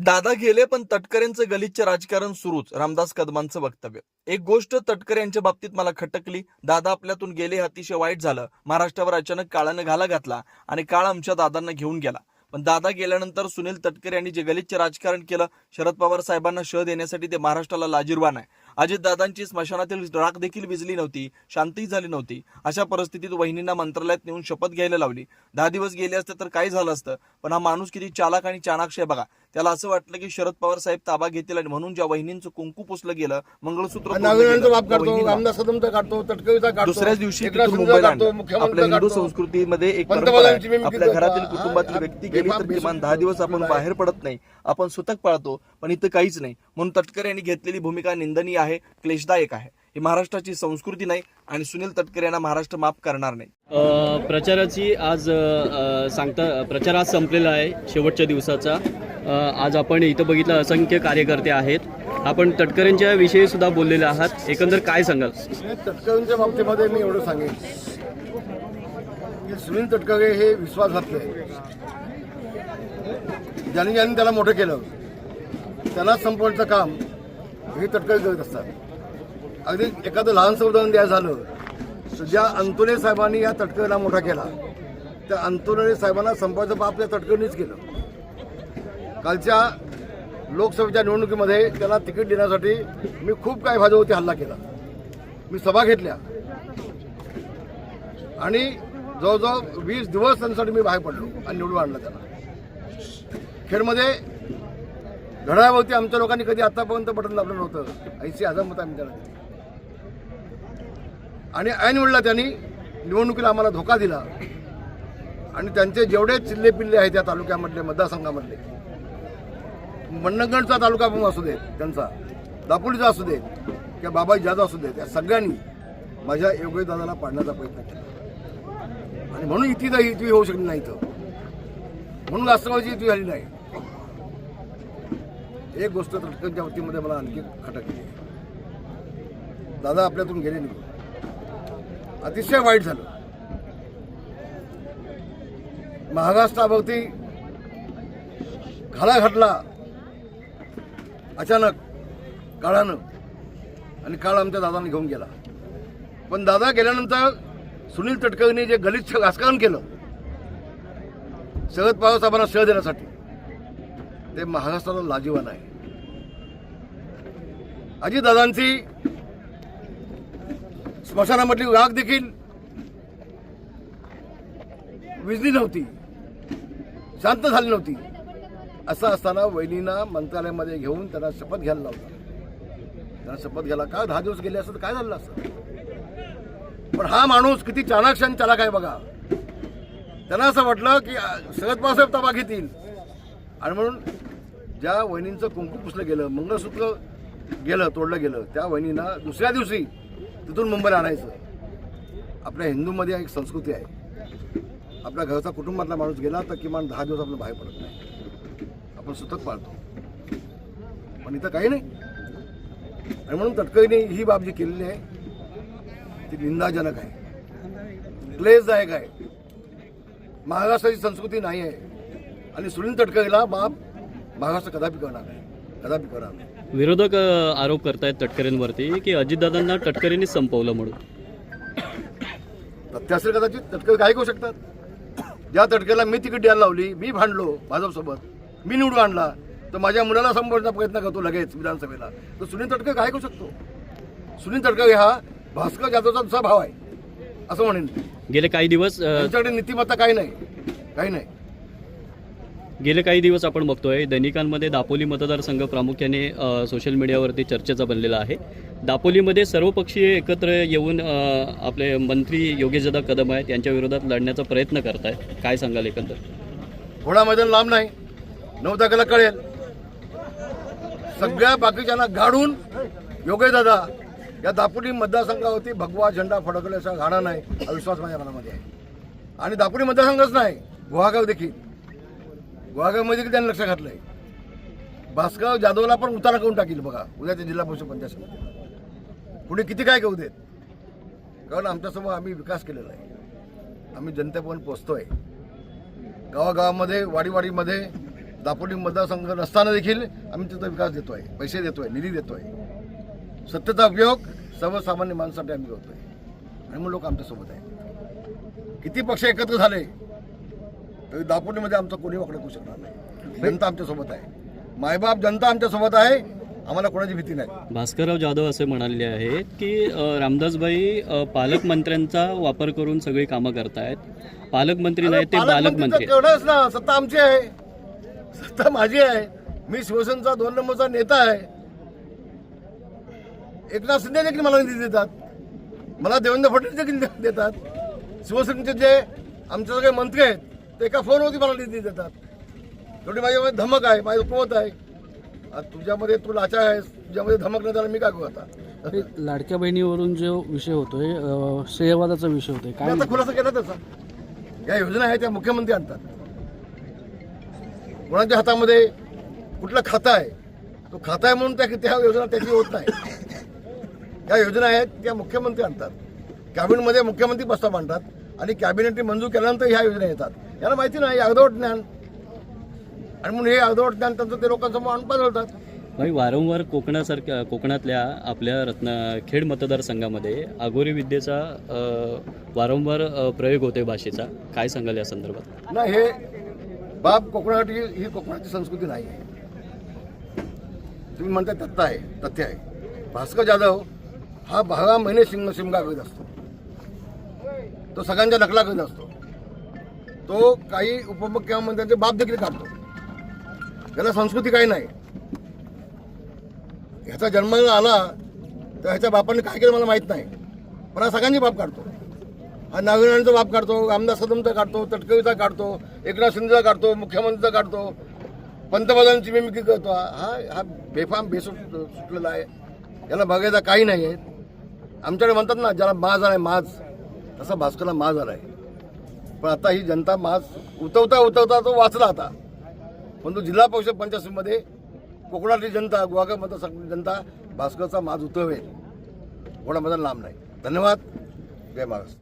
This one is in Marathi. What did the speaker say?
दादा गेले पण तटकरेंचं गलिच्छ राजकारण सुरूच. रामदास कदमांचं वक्तव्य. एक गोष्ट तटकरे यांच्या बाबतीत मला खटकली. दादा आपल्यातून गेले हे अतिशय वाईट झालं. महाराष्ट्रावर अचानक काळानं घाला घातला आणि काळ आमच्या दादांना घेऊन गेला. पण दादा गेल्यानंतर सुनील तटकरे यांनी जे गलिच्छ राजकारण केलं, शरद पवार साहेबांना शह देण्यासाठी ते महाराष्ट्राला लाजिरवाण आहे. अजितदादांची स्मशानातील राख देखील विजली नव्हती, शांतही झाली नव्हती. अशा परिस्थितीत वहिनींना मंत्रालयात नेऊन शपथ घ्यायला लावली. 10 दिवस गेले असते तर काय झालं असतं. पण हा माणूस किती चालाक आणि चाणाक्ष आहे बघा. त्याला असं वाटलं की शरद पवार साहेब ताबा घेतील आणि म्हणून ज्या वहिनींचं कुंकू पुसलं गेलं, मंगळसूत्र दुसऱ्याच दिवशी मुंबईला आपल्या हिंदू संस्कृतीमध्ये एक परंपरा आहे. आपल्या घरातील कुटुंबातील व्यक्ती गेली तर किमान 10 दिवस आपण बाहेर पडत नाही, आपण सुतक पाळतो. पण इथं काहीच नाही. म्हणून तटकरे यांनी घेतलेली भूमिका निंदनीय आहे, क्लेशदायक आहे. ही महाराष्ट्राची संस्कृती नाही आणि सुनील तटकरे यांना महाराष्ट्र माफ करणार नाही. प्रचाराची आज प्रचार आज संपलेला आहे, शेवटच्या दिवसाचा. आज आपण इथं बघितलं असंख्य कार्यकर्ते आहेत. आपण तटकरेंच्या विषयी सुद्धा बोललेले आहात. एकंदर काय सांगाल? तटकरेंच्या बाबतीमध्ये मी एवढं सांगेन की सुनील तटकरे हे विश्वासघातले आहे. ज्यांनी त्याला मोठं केलं त्यांना संपवण्याचं काम हे तटकरे करत असतात. अगदी एखादं लहानसं उदाहरण द्यायचं झालं तर ज्या अंतोले साहेबांनी या तटकरेला मोठा केला, त्या अंतोले साहेबांना संपवायचं बाप या तटकरेनेच केलं. कालच्या लोकसभेच्या निवडणुकीमध्ये त्याला तिकीट देण्यासाठी मी खूप काही भाजपवरती हल्ला केला. मी सभा घेतल्या आणि जवळजवळ 20 दिवस त्यांच्यासाठी मी बाहेर पडलो आणि निवडून आणलं त्याला. खेडमध्ये घड्याळावरती आमच्या लोकांनी कधी आतापर्यंत बटन दाबलं नव्हतं. ऐशी आझमत आम्ही त्याला आणि ऐन वेळेला त्यांनी निवडणुकीला आम्हाला धोका दिला आणि त्यांचे जेवढे चिल्ले पिल्ले आहेत त्या तालुक्यामधले, मतदारसंघामधले, मंडणगडचा तालुका पण असू देत, त्यांचा दापोलीचा असू देत किंवा बाबाजी जाधव असू देत, या सगळ्यांनी माझ्या योगेशदादाला पाडण्याचा प्रयत्न केला आणि म्हणून इथी होऊ शकली नाही. तर म्हणून राष्ट्रवादीची इथी झाली नाही. एक गोष्ट तटकरेंच्या वतीमध्ये मला आणखी खटकली. दादा आपल्यातून गेले नाही, अतिशय वाईट झालं. महाराष्ट्राभोवती घाला घातला अचानक काळानं आणि काळ आमच्या दादाने घेऊन गेला. पण दादा गेल्यानंतर सुनील तटकरेंनी जे गलिच्छ राजकारण केलं शरद पवार साहेबांना शह देण्यासाठी, ते महाराष्ट्राला लाजिरवाण आहे. अजितदादांची स्मशानामधली राख देखील विजली नव्हती, शांत झाली नव्हती. असं असताना वहिनींना मंत्रालयामध्ये घेऊन त्यांना शपथ घ्यायला लावलं. त्यांना शपथ घ्यायला का 10 दिवस गेले असतं तर काय झालं असतं. पण हा माणूस किती चाणाक्ष आणि चालाक आहे बघा. त्यांना असं वाटलं की शरद पवारसाहेब ताबा घेतील आणि म्हणून ज्या वहिनींचं कुंकू पुसलं गेलं, मंगळसूत्र गेलं, तोडलं गेलं, त्या वहिनींना दुसऱ्या दिवशी तिथून मुंबईला आणायचं. आपल्या हिंदूमध्ये एक संस्कृती आहे. आपल्या घरचा कुटुंबातला माणूस गेला तर किमान 10 दिवस आपलं बाहेर पडत नाही, आपण सुतक पाळतो. पण इथं काही नाही. आणि म्हणून तटकरेने ही बाब जी केलेली आहे ती निंदाजनक आहे, क्लेशदायक आहे. महाराष्ट्राची संस्कृती नाही आहे आणि सुनील तटकरेला बाप महाराष्ट्र कदापि करणार नाही, कदापि करणार नाही. विरोधक आरोप करतायत तटकरेंवरती की अजितदादांना तटकरेंनी संपवलं म्हणून. तथ्य असेल कदाचित. तटकरे काय करू शकतात. ज्या तटकरेला मी तिकीट द्यायला लावली, मी भांडलो भाजपसोबत, मी निवडून आणला, तर माझ्या मुलाला संपवण्याचा प्रयत्न करतो लगेच विधानसभेला, तर सुनील तटकरे काय करू शकतो. सुनील तटकरे हा भास्कर जाधवचा दुसरा भाव आहे असं म्हणेन. गेले काही दिवस त्यांच्याकडे नीतिमत्ता काही नाही, काही नाही. गेले काही दिवस आपण बघतोय दैनिकांमध्ये दापोली मतदारसंघ प्रामुख्याने सोशल मीडियावरती चर्चेचा बनलेला आहे. दापोलीमध्ये सर्वपक्षीय एकत्र येऊन आपले मंत्री योगेशदादा कदम आहेत यांच्या विरोधात लढण्याचा प्रयत्न करतायत. काय सांगाल एकंदर? थोडा मैदान लांब नाही, 9 तारखेला कळेल. सगळ्या बाकीच्यांना गाडून योगेशदादा या दापोली मतदारसंघावरती भगवा झेंडा फडकवल्याचा गाडा नाही हा विश्वास माझ्या मनामध्ये आहे. आणि दापोली मतदारसंघच नाही, गुहागर देखील, गुहागरमध्ये देखील त्यांनी लक्ष घातलंय. भास्कर जाधवला पण उतारा करून टाकील बघा उद्याच्या जिल्हा परिषद पंचायत समितीला. पुढे किती काय करू देत, कारण आमच्यासमोर आम्ही विकास केलेला आहे. आम्ही जनतेपर्यंत पोहोचतोय. गावागावामध्ये, वाडीवाडीमध्ये दापोली मतदारसंघ नसताना देखील आम्ही तिथं विकास देतोय, पैसे देतोय, निधी देतोय. सत्तेचा उपयोग सर्वसामान्य माणसासाठी आम्ही करतोय आणि मग लोक आमच्यासोबत आहेत. किती पक्ष एकत्र झाले तरी दापोलीमध्ये आमचं कोणी वाकडं करू शकणार नाही. जनता आमच्यासोबत आहे, मायबाप जनता आमच्यासोबत आहे, आम्हाला कोणाची भीती नाही. भास्करराव जाधव असे म्हणाले आहेत की रामदासभाई पालकमंत्र्यांचा वापर करून सगळी कामं करतायत. पालकमंत्री नाही ते पालकमंत्री आहेत. तेवढंच ना, सत्ता आमची आहे, सत्ता माझी आहे. मी शिवसेनेचा 2 नंबरचा नेता आहे. एकनाथ शिंदे देखील मला निधी देतात, मला देवेंद्र फडणवीस देखील देतात. शिवसेनेचे जे आमचे सगळे मंत्री आहेत ते एका फोनवरती मला निधी देतात. तेवढी माझ्यामध्ये धमक आहे, माझी कुवत आहे. तुझ्यामध्ये तू लाचा आहेस, तुझ्यामध्ये धमक नाही झाला मी काय करू आता. लाडक्या बहिणीवरून जो विषय होतोय, श्रेयवादाचा विषय होतोय, मी काय आता खुलासा केला त्याचा. या योजना आहेत त्या मुख्यमंत्री आणतात. कोणाच्या हातामध्ये कुठलं खातं आहे, तो खाता आहे म्हणून त्या योजना त्याची होत नाही. त्या योजना आहेत त्या मुख्यमंत्री आणतात. कॅबिनेटमध्ये मुख्यमंत्री प्रस्ताव मांडतात आणि कॅबिनेटने मंजूर केल्यानंतर ह्या योजना येतात. याला माहिती नाही, अर्धवट ज्ञान, आणि म्हणून हे अर्धवट ज्ञान त्यांचं ते लोकांसमोर आणून पाजवतात. भाई वारंवार कोकणातल्या आपल्या खेड मतदारसंघामध्ये आगोरी विद्येचा वारंवार प्रयोग होतोय भाषेचा. काय सांगाल या संदर्भात? नाही, हे बाप कोकणासाठी ही कोकणाची संस्कृती नाही आहे. तुम्ही म्हणता तथ्य आहे. भास्कर जाधव हा 12 महिने शिमगा करीत असतो. तो सगळ्यांच्या नकला करीत असतो. तो काही उपमुख्यमंत्र्यांचे बाप देखील काढतो. त्याला संस्कृती काही नाही. ह्याचा जन्माला आला तर ह्याच्या बापाने काय केलं मला माहीत नाही, पण हा सगळ्यांची बाप काढतो. हा नागरिकांचा बाप काढतो, रामदास कदमचा काढतो, तटकरीचा काढतो, एकनाथ शिंदेचा काढतो, मुख्यमंत्रीचा काढतो, पंतप्रधानांची मिमिक्री करतो. हा बेफाम सुटलेला आहे. याला बघायचा काही नाही आहे. आमच्याकडे म्हणतात ना, ज्याला माज आलाय माज, तसा भास्करला माज आलाय. पण आता ही जनता माज उतवता तो वाचला आता. पण तो जिल्हा परिषद पंचायतीमध्ये कोकणातली जनता, गुहागर मतदारसंघातली जनता भास्करचा माज उतरवेल, एवढा माझा लांब नाही. धन्यवाद. जय महाराष्ट्र.